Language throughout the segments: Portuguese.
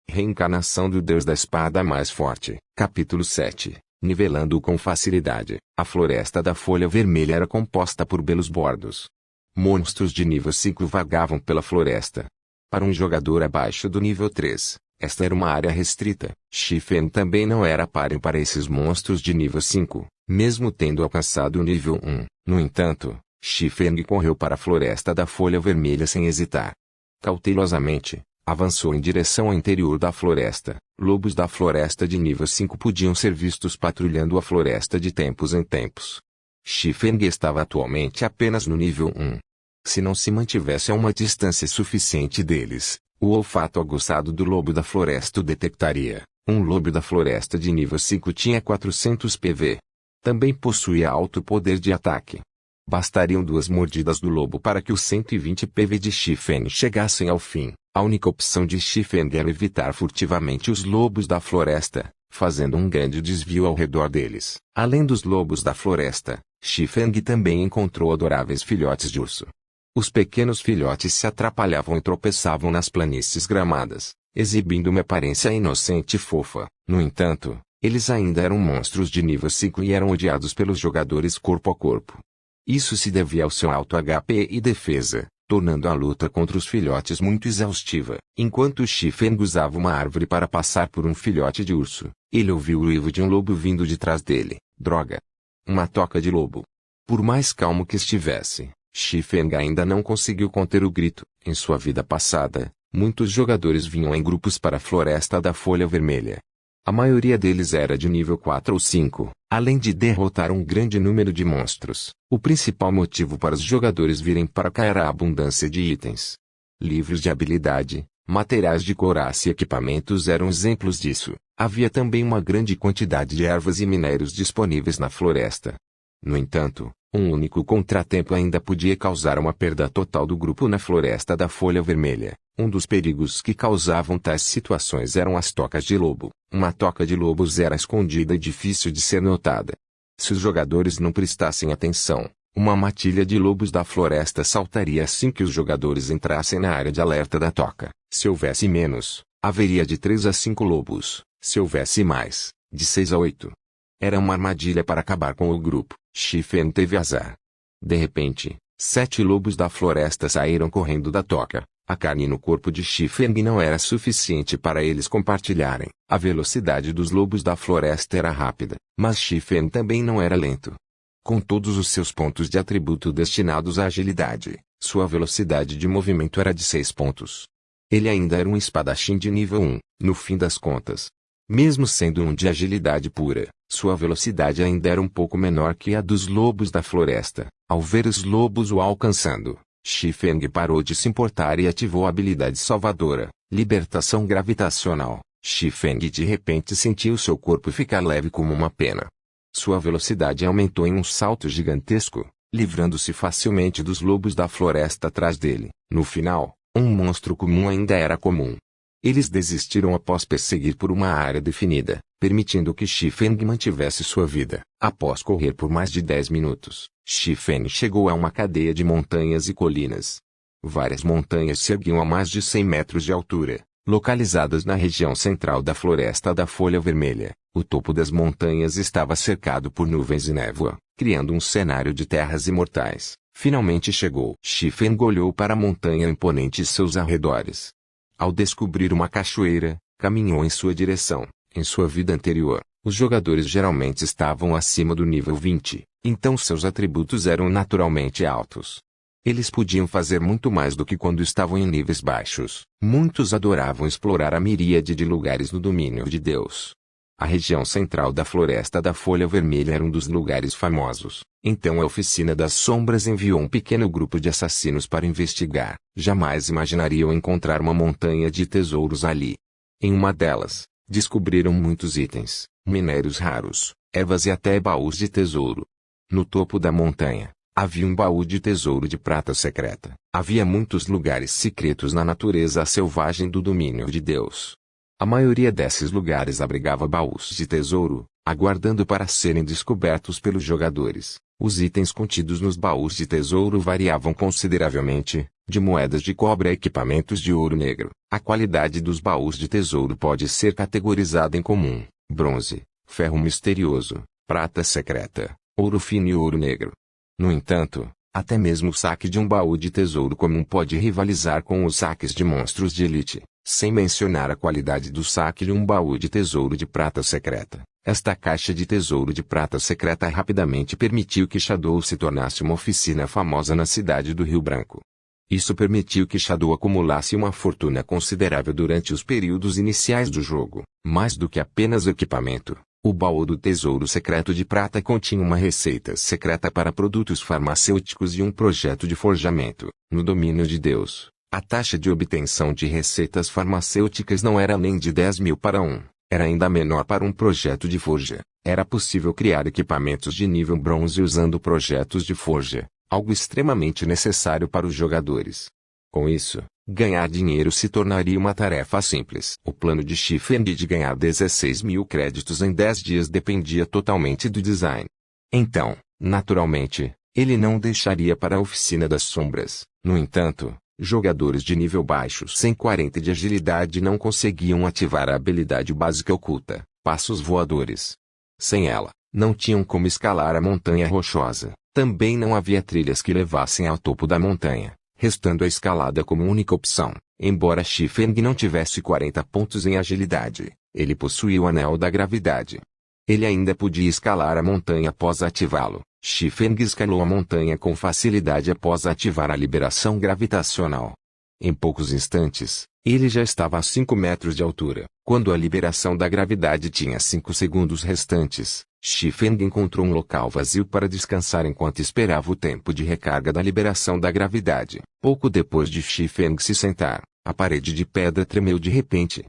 Reencarnação do Deus da Espada Mais Forte. Capítulo 7. Nivelando com facilidade. A floresta da folha vermelha era composta por belos bordos. Monstros de nível 5 vagavam pela floresta. Para um jogador abaixo do nível 3, esta era uma área restrita. Shifen também não era páreo para esses monstros de nível 5, mesmo tendo alcançado o nível 1. No entanto, Shifen correu para a floresta da folha vermelha sem hesitar. Cautelosamente, avançou em direção ao interior da floresta. Lobos da floresta de nível 5 podiam ser vistos patrulhando a floresta de tempos em tempos. Shifen estava atualmente apenas no nível 1. Se não se mantivesse a uma distância suficiente deles, o olfato aguçado do lobo da floresta o detectaria. Um lobo da floresta de nível 5 tinha 400 PV. Também possuía alto poder de ataque. Bastariam 2 mordidas do lobo para que os 120 PV de Shifen chegassem ao fim. A única opção de Shifen era evitar furtivamente os lobos da floresta, fazendo um grande desvio ao redor deles. Além dos lobos da floresta, Shifen também encontrou adoráveis filhotes de urso. Os pequenos filhotes se atrapalhavam e tropeçavam nas planícies gramadas, exibindo uma aparência inocente e fofa. No entanto, eles ainda eram monstros de nível 5 e eram odiados pelos jogadores corpo a corpo. Isso se devia ao seu alto HP e defesa, tornando a luta contra os filhotes muito exaustiva. Enquanto Shifen usava uma árvore para passar por um filhote de urso, ele ouviu o uivo de um lobo vindo de trás dele. Droga! Uma toca de lobo. Por mais calmo que estivesse, Shifen ainda não conseguiu conter o grito. Em sua vida passada, muitos jogadores vinham em grupos para a floresta da folha vermelha. A maioria deles era de nível 4 ou 5, além de derrotar um grande número de monstros. O principal motivo para os jogadores virem para cá era a abundância de itens. Livros de habilidade, materiais de couraça e equipamentos eram exemplos disso. Havia também uma grande quantidade de ervas e minérios disponíveis na floresta. No entanto, um único contratempo ainda podia causar uma perda total do grupo na floresta da folha vermelha. Um dos perigos que causavam tais situações eram as tocas de lobo. Uma toca de lobos era escondida e difícil de ser notada. Se os jogadores não prestassem atenção, uma matilha de lobos da floresta saltaria assim que os jogadores entrassem na área de alerta da toca. Se houvesse menos, haveria de 3 a 5 lobos. Se houvesse mais, de 6 a 8. Era uma armadilha para acabar com o grupo. Shifen teve azar. De repente, 7 lobos da floresta saíram correndo da toca. A carne no corpo de Shifen não era suficiente para eles compartilharem. A velocidade dos lobos da floresta era rápida, mas Shifen também não era lento. Com todos os seus pontos de atributo destinados à agilidade, sua velocidade de movimento era de 6 pontos. Ele ainda era um espadachim de nível 1, no fim das contas. Mesmo sendo um de agilidade pura, sua velocidade ainda era um pouco menor que a dos lobos da floresta. Ao ver os lobos o alcançando, Shifen parou de se importar e ativou a habilidade salvadora, Libertação Gravitacional. Shifen de repente sentiu seu corpo ficar leve como uma pena. Sua velocidade aumentou em um salto gigantesco, livrando-se facilmente dos lobos da floresta atrás dele. No final, um monstro comum ainda era comum. Eles desistiram após perseguir por uma área definida, permitindo que Shifen mantivesse sua vida. Após correr por mais de 10 minutos, Shifen chegou a uma cadeia de montanhas e colinas. Várias montanhas se erguiam a mais de 100 metros de altura, localizadas na região central da floresta da folha vermelha. O topo das montanhas estava cercado por nuvens e névoa, criando um cenário de terras imortais. Finalmente chegou. Shifen olhou para a montanha imponente e seus arredores. Ao descobrir uma cachoeira, caminhou em sua direção. Em sua vida anterior, os jogadores geralmente estavam acima do nível 20, então seus atributos eram naturalmente altos. Eles podiam fazer muito mais do que quando estavam em níveis baixos. Muitos adoravam explorar a miríade de lugares no domínio de Deus. A região central da floresta da folha vermelha era um dos lugares famosos. Então a Oficina das Sombras enviou um pequeno grupo de assassinos para investigar. Jamais imaginariam encontrar uma montanha de tesouros ali. Em uma delas, descobriram muitos itens, minérios raros, ervas e até baús de tesouro. No topo da montanha, havia um baú de tesouro de prata secreta. Havia muitos lugares secretos na natureza selvagem do domínio de Deus. A maioria desses lugares abrigava baús de tesouro, aguardando para serem descobertos pelos jogadores. Os itens contidos nos baús de tesouro variavam consideravelmente, de moedas de cobre a equipamentos de ouro negro. A qualidade dos baús de tesouro pode ser categorizada em comum, bronze, ferro misterioso, prata secreta, ouro fino e ouro negro. No entanto, até mesmo o saque de um baú de tesouro comum pode rivalizar com os saques de monstros de elite, sem mencionar a qualidade do saque de um baú de tesouro de prata secreta. Esta caixa de tesouro de prata secreta rapidamente permitiu que Shadow se tornasse uma oficina famosa na cidade do Rio Branco. Isso permitiu que Shadow acumulasse uma fortuna considerável durante os períodos iniciais do jogo. Mais do que apenas equipamento, o baú do tesouro secreto de prata continha uma receita secreta para produtos farmacêuticos e um projeto de forjamento. No domínio de Deus, a taxa de obtenção de receitas farmacêuticas não era nem de 10.000 para 1. Era ainda menor para um projeto de forja. Era possível criar equipamentos de nível bronze usando projetos de forja, algo extremamente necessário para os jogadores. Com isso, ganhar dinheiro se tornaria uma tarefa simples. O plano de Shifen de ganhar 16.000 créditos em 10 dias dependia totalmente do design. Então, naturalmente, ele não deixaria para a Oficina das Sombras. No entanto, jogadores de nível baixo sem 40 de agilidade não conseguiam ativar a habilidade básica oculta, passos voadores. Sem ela, não tinham como escalar a montanha rochosa. Também não havia trilhas que levassem ao topo da montanha, restando a escalada como única opção. Embora Shifeng não tivesse 40 pontos em agilidade, ele possuía o Anel da Gravidade. Ele ainda podia escalar a montanha após ativá-lo. Shifeng escalou a montanha com facilidade após ativar a liberação gravitacional. Em poucos instantes, ele já estava a 5 metros de altura. Quando a liberação da gravidade tinha 5 segundos restantes, Shifeng encontrou um local vazio para descansar enquanto esperava o tempo de recarga da liberação da gravidade. Pouco depois de Shifeng se sentar, a parede de pedra tremeu de repente.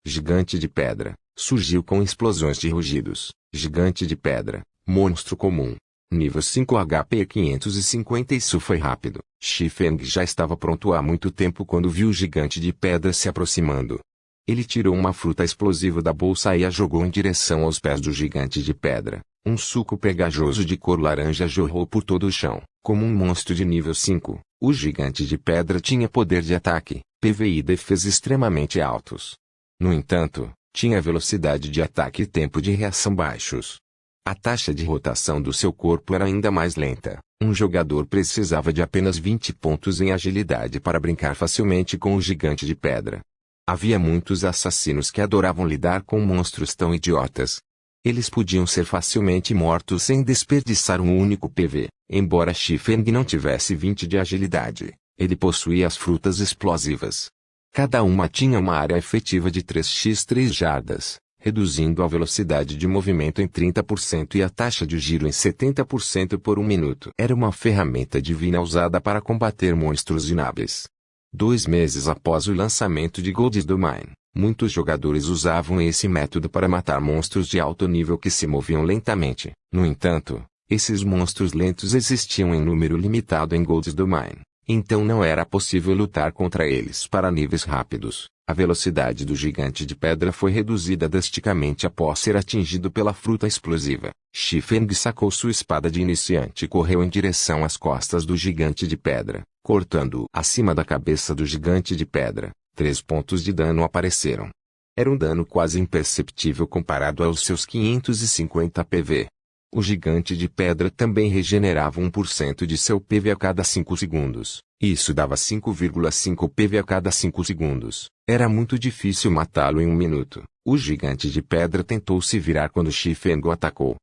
Gigante de pedra, surgiu com explosões de rugidos. Gigante de pedra, monstro comum. Nível 5 HP 550. Isso foi rápido. Shifeng já estava pronto há muito tempo quando viu o gigante de pedra se aproximando. Ele tirou uma fruta explosiva da bolsa e a jogou em direção aos pés do gigante de pedra. Um suco pegajoso de cor laranja jorrou por todo o chão. Como um monstro de nível 5, o gigante de pedra tinha poder de ataque, PV e defesa extremamente altos. No entanto, tinha velocidade de ataque e tempo de reação baixos. A taxa de rotação do seu corpo era ainda mais lenta. Um jogador precisava de apenas 20 pontos em agilidade para brincar facilmente com o gigante de pedra. Havia muitos assassinos que adoravam lidar com monstros tão idiotas. Eles podiam ser facilmente mortos sem desperdiçar um único PV. Embora Shifeng não tivesse 20 de agilidade, ele possuía as frutas explosivas. Cada uma tinha uma área efetiva de 3x3 jardas, reduzindo a velocidade de movimento em 30% e a taxa de giro em 70% por um minuto. Era uma ferramenta divina usada para combater monstros inábeis. 2 meses após o lançamento de Gold's Domain, muitos jogadores usavam esse método para matar monstros de alto nível que se moviam lentamente. No entanto, esses monstros lentos existiam em número limitado em Gold's Domain, então não era possível lutar contra eles para níveis rápidos. A velocidade do gigante de pedra foi reduzida drasticamente após ser atingido pela fruta explosiva. Shifeng sacou sua espada de iniciante e correu em direção às costas do gigante de pedra, cortando-o acima da cabeça do gigante de pedra. 3 pontos de dano apareceram. Era um dano quase imperceptível comparado aos seus 550 PV. O gigante de pedra também regenerava 1% de seu PV a cada 5 segundos. Isso dava 5,5 PV a cada 5 segundos. Era muito difícil matá-lo em um minuto. O gigante de pedra tentou se virar quando Shifeng o atacou.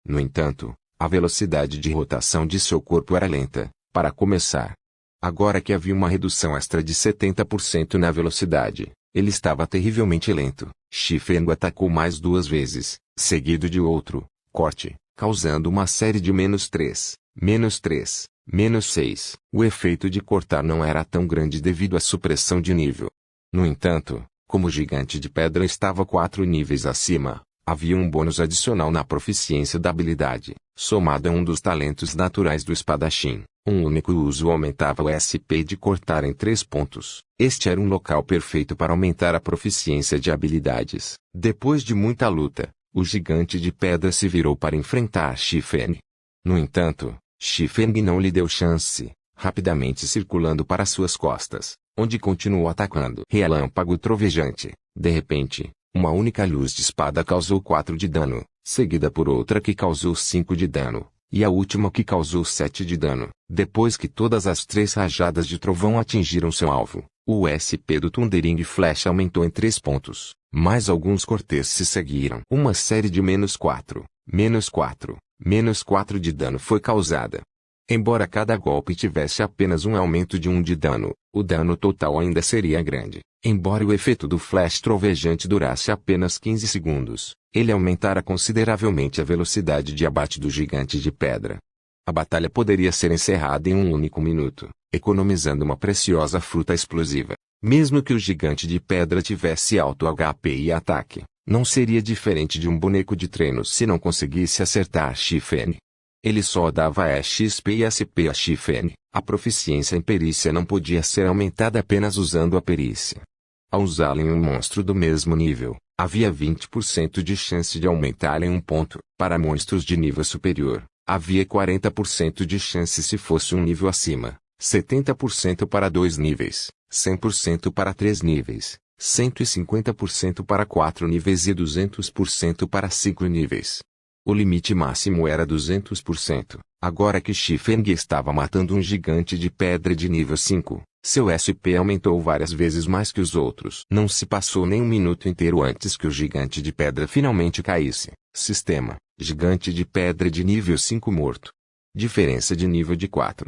No entanto, a velocidade de rotação de seu corpo era lenta, para começar. Agora que havia uma redução extra de 70% na velocidade, ele estava terrivelmente lento. Shifeng o atacou mais 2 vezes, seguido de outro corte, causando uma série de -3, -3, -6. O efeito de cortar não era tão grande devido à supressão de nível. No entanto, como o gigante de pedra estava 4 níveis acima, havia um bônus adicional na proficiência da habilidade, somado a um dos talentos naturais do espadachim. Um único uso aumentava o SP de cortar em 3 pontos. Este era um local perfeito para aumentar a proficiência de habilidades. Depois de muita luta, o gigante de pedra se virou para enfrentar Shifeng. No entanto, Xifeng não lhe deu chance, rapidamente circulando para suas costas, onde continuou atacando. Relâmpago trovejante. De repente, uma única luz de espada causou 4 de dano, seguida por outra que causou 5 de dano, e a última que causou 7 de dano. Depois que todas as 3 rajadas de trovão atingiram seu alvo, o SP do Thundering Flash aumentou em 3 pontos, mas alguns cortes se seguiram. Uma série de -4, -4, -4 de dano foi causada. Embora cada golpe tivesse apenas um aumento de 1 de dano, o dano total ainda seria grande. Embora o efeito do flash trovejante durasse apenas 15 segundos, ele aumentara consideravelmente a velocidade de abate do gigante de pedra. A batalha poderia ser encerrada em um único minuto, economizando uma preciosa fruta explosiva. Mesmo que o gigante de pedra tivesse alto HP e ataque, não seria diferente de um boneco de treino se não conseguisse acertar Xifeng. Ele só dava XP e SP a Xifeng. A proficiência em perícia não podia ser aumentada apenas usando a perícia. Ao usá-la em um monstro do mesmo nível, havia 20% de chance de aumentá-la em um ponto. Para monstros de nível superior, havia 40% de chance se fosse um nível acima, 70% para 2 níveis, 100% para 3 níveis, 150% para 4 níveis e 200% para 5 níveis. O limite máximo era 200%. Agora que Xifeng estava matando um gigante de pedra de nível 5, seu SP aumentou várias vezes mais que os outros. Não se passou nem um minuto inteiro antes que o gigante de pedra finalmente caísse. Sistema: gigante de pedra de nível 5 morto. Diferença de nível de 4.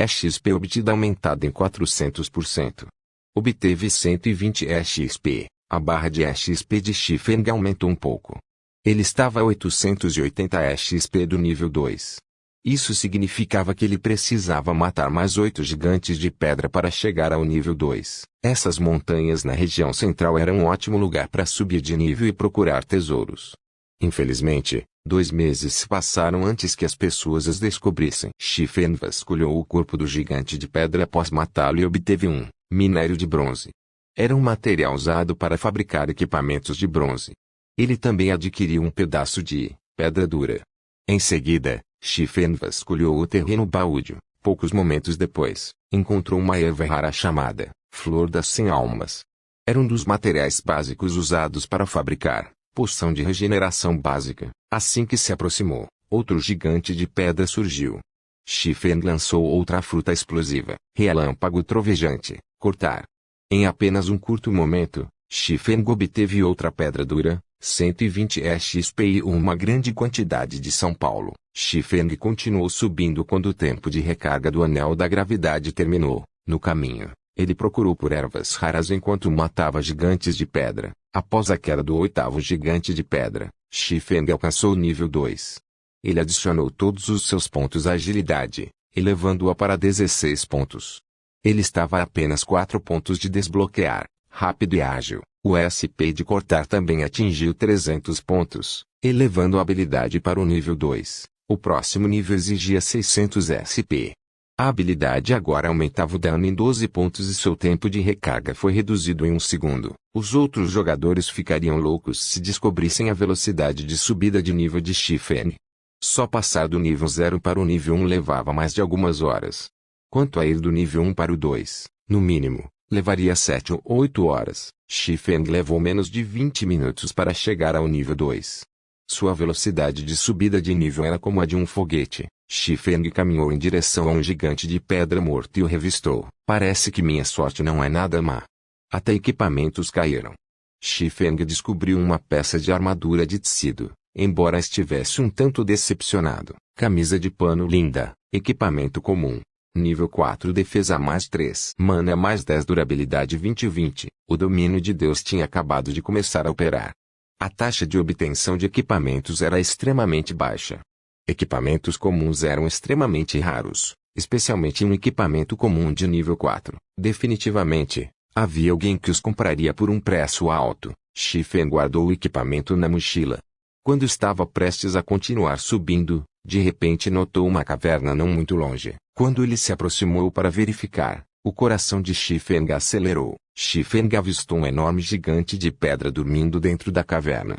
XP obtida aumentada em 400%. Obteve 120 XP. A barra de XP de Xifeng aumentou um pouco. Ele estava a 880 XP do nível 2. Isso significava que ele precisava matar mais 8 gigantes de pedra para chegar ao nível 2. Essas montanhas na região central eram um ótimo lugar para subir de nível e procurar tesouros. Infelizmente, 2 meses se passaram antes que as pessoas as descobrissem. Xifeng vasculhou o corpo do gigante de pedra após matá-lo e obteve um minério de bronze. Era um material usado para fabricar equipamentos de bronze. Ele também adquiriu um pedaço de pedra dura. Em seguida, Xifeng vasculhou o terreno baldio. Poucos momentos depois, encontrou uma erva rara chamada Flor das 100 Almas. Era um dos materiais básicos usados para fabricar poção de regeneração básica. Assim que se aproximou, outro gigante de pedra surgiu. Xifeng lançou outra fruta explosiva, relâmpago trovejante, cortar. Em apenas um curto momento, Xifeng obteve outra pedra dura, 120 XP e uma grande quantidade de São Paulo. Xifeng continuou subindo quando o tempo de recarga do Anel da Gravidade terminou. No caminho, ele procurou por ervas raras enquanto matava gigantes de pedra. Após a queda do 8º gigante de pedra, Xifeng alcançou o nível 2. Ele adicionou todos os seus pontos à agilidade, elevando-a para 16 pontos. Ele estava a apenas 4 pontos de desbloquear, rápido e ágil. O SP de cortar também atingiu 300 pontos, elevando a habilidade para o nível 2. O próximo nível exigia 600 SP. A habilidade agora aumentava o dano em 12 pontos e seu tempo de recarga foi reduzido em 1 segundo. Os outros jogadores ficariam loucos se descobrissem a velocidade de subida de nível de Xifeng. Só passar do nível 0 para o nível 1 levava mais de algumas horas. Quanto a ir do nível 1 para o 2, no mínimo, levaria 7 ou 8 horas. Xifeng levou menos de 20 minutos para chegar ao nível 2. Sua velocidade de subida de nível era como a de um foguete. Xifeng caminhou em direção a um gigante de pedra morto e o revistou. Parece que minha sorte não é nada má. Até equipamentos caíram. Xifeng descobriu uma peça de armadura de tecido, embora estivesse um tanto decepcionado. Camisa de pano linda, equipamento comum. Nível 4 defesa mais 3. Mana mais 10 durabilidade 20/20. O domínio de Deus tinha acabado de começar a operar. A taxa de obtenção de equipamentos era extremamente baixa. Equipamentos comuns eram extremamente raros, especialmente um equipamento comum de nível 4. Definitivamente, havia alguém que os compraria por um preço alto. Xifeng guardou o equipamento na mochila. Quando estava prestes a continuar subindo, de repente notou uma caverna não muito longe. Quando ele se aproximou para verificar, o coração de Xifeng acelerou. Xifeng avistou um enorme gigante de pedra dormindo dentro da caverna.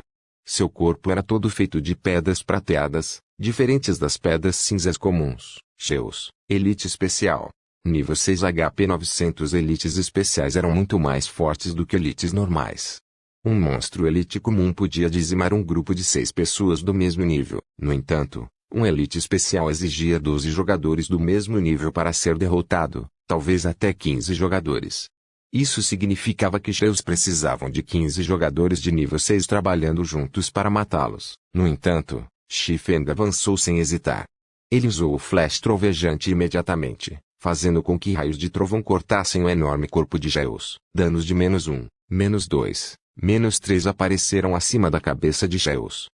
Seu corpo era todo feito de pedras prateadas, diferentes das pedras cinzas comuns. Zeus, Elite Especial. Nível 6 HP 900. Elites especiais eram muito mais fortes do que elites normais. Um monstro elite comum podia dizimar um grupo de 6 pessoas do mesmo nível. No entanto, um elite especial exigia 12 jogadores do mesmo nível para ser derrotado, talvez até 15 jogadores. Isso significava que Zeus precisavam de 15 jogadores de nível 6 trabalhando juntos para matá-los. No entanto, Shi-Feng avançou sem hesitar. Ele usou o flash trovejante imediatamente, fazendo com que raios de trovão cortassem o enorme corpo de Zeus. Danos de -1, -2, -3 apareceram acima da cabeça de Zeus.